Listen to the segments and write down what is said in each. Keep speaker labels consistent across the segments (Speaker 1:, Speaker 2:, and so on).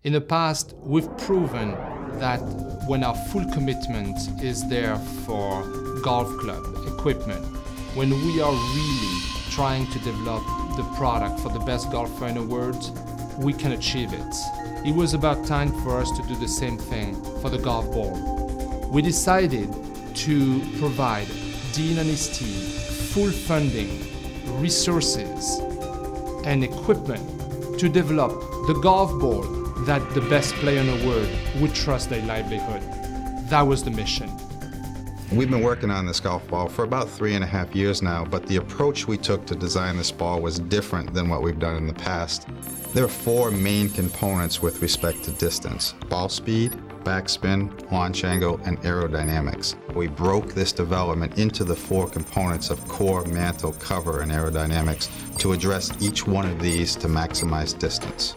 Speaker 1: In the past, we've proven that when our full commitment is there for golf club equipment, when we are really trying to develop the product for the best golfer in the world, we can achieve it. It was about time for us to do the same thing for the golf ball. We decided to provide Dean and his team full funding, resources, and equipment to develop the golf ball that the best player in the world would trust their livelihood. That was the mission.
Speaker 2: We've been working on this golf ball for about 3.5 years now, but the approach we took to design this ball was different than what we've done in the past. There are 4 main components with respect to distance: ball speed, backspin, launch angle, and aerodynamics. We broke this development into the 4 components of core, mantle, cover, and aerodynamics to address each one of these to maximize distance.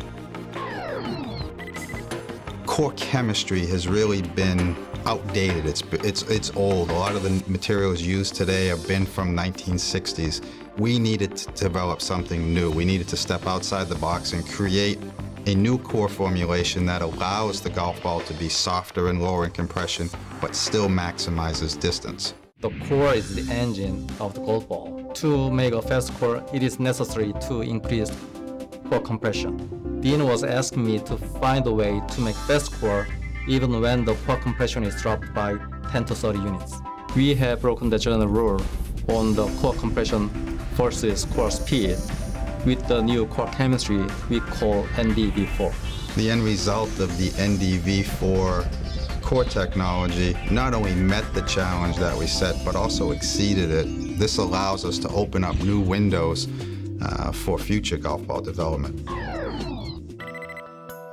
Speaker 2: Core chemistry has really been outdated. It's old. A lot of the materials used today have been from 1960s. We needed to develop something new. We needed to step outside the box and create a new core formulation that allows the golf ball to be softer and lower in compression, but still maximizes distance.
Speaker 3: The core is the engine of the golf ball. To make a fast core, it is necessary to increase core compression. Dean was asking me to find a way to make fast core even when the core compression is dropped by 10 to 30 units. We have broken the general rule on the core compression versus core speed with the new core chemistry we call NDV4.
Speaker 2: The end result of the NDV4 core technology not only met the challenge that we set, but also exceeded it. This allows us to open up new windows for future golf ball development.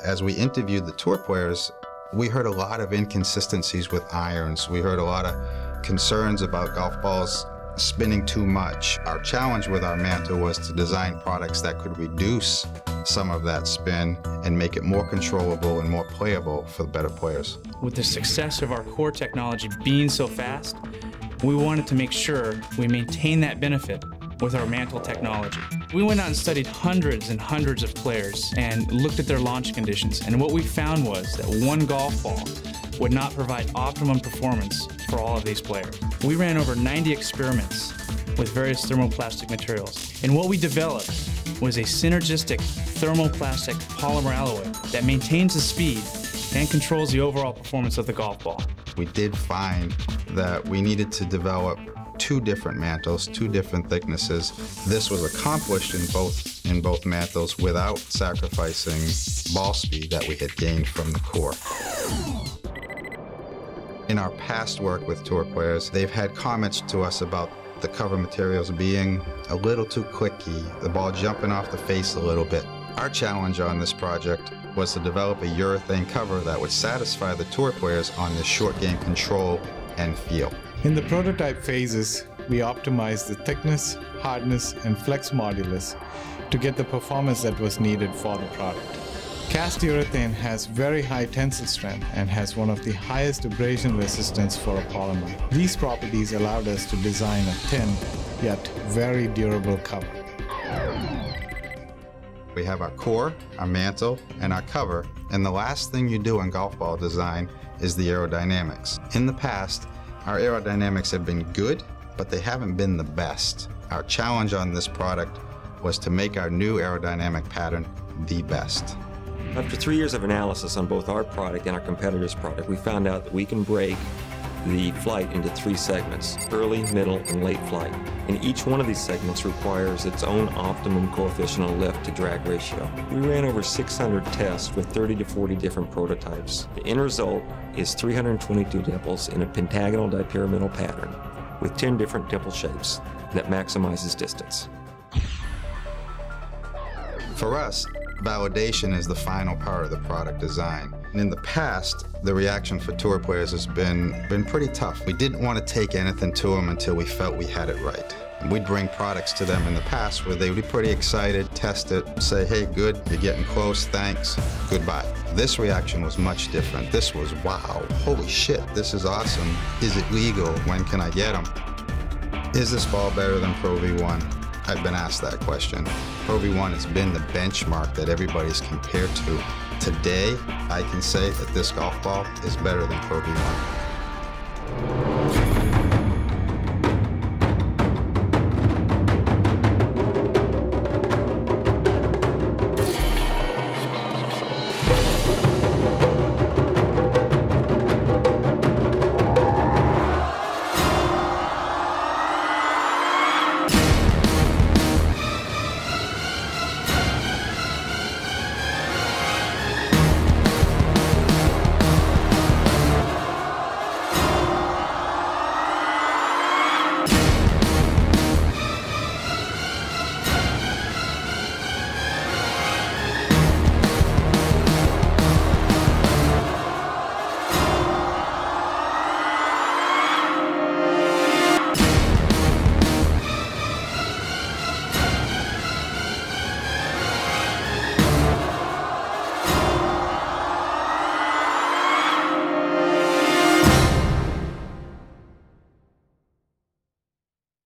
Speaker 2: As we interviewed the tour players, we heard a lot of inconsistencies with irons. We heard a lot of concerns about golf balls spinning too much. Our challenge with our mantle was to design products that could reduce some of that spin and make it more controllable and more playable for the better players.
Speaker 4: With the success of our core technology being so fast, we wanted to make sure we maintain that benefit with our mantle technology. We went out and studied hundreds and hundreds of players and looked at their launch conditions, and what we found was that one golf ball would not provide optimum performance for all of these players. We ran over 90 experiments with various thermoplastic materials, and what we developed was a synergistic thermoplastic polymer alloy that maintains the speed and controls the overall performance of the golf ball.
Speaker 2: We did find that we needed to develop 2 different mantles, 2 different thicknesses. This was accomplished in both mantles without sacrificing ball speed that we had gained from the core. In our past work with tour players, they've had comments to us about the cover materials being a little too clicky, the ball jumping off the face a little bit. Our challenge on this project was to develop a urethane cover that would satisfy the tour players on the short game control and feel.
Speaker 5: In the prototype phases, we optimized the thickness, hardness, and flex modulus to get the performance that was needed for the product. Cast urethane has very high tensile strength and has one of the highest abrasion resistance for a polymer. These properties allowed us to design a thin, yet very durable cover.
Speaker 2: We have our core, our mantle, and our cover, and the last thing you do in golf ball design is the aerodynamics. In the past, our aerodynamics have been good, but they haven't been the best. Our challenge on this product was to make our new aerodynamic pattern the best.
Speaker 6: After 3 years of analysis on both our product and our competitor's product, we found out that we can break the flight into 3 segments: early, middle, and late flight. And each one of these segments requires its own optimum coefficient of lift to drag ratio. We ran over 600 tests with 30 to 40 different prototypes. The end result is 322 dimples in a pentagonal dipyramidal pattern with 10 different dimple shapes that maximizes distance.
Speaker 2: For us, validation is the final part of the product design. In the past, the reaction for tour players has been pretty tough. We didn't want to take anything to them until we felt we had it right. We'd bring products to them in the past where they would be pretty excited, test it, say, hey, good, you're getting close, thanks, goodbye. This reaction was much different. This was, wow, holy shit, this is awesome. Is it legal? When can I get them? Is this ball better than Pro V1? I've been asked that question. Pro V1 has been the benchmark that everybody's compared to. Today, I can say that this golf ball is better than Pro V1.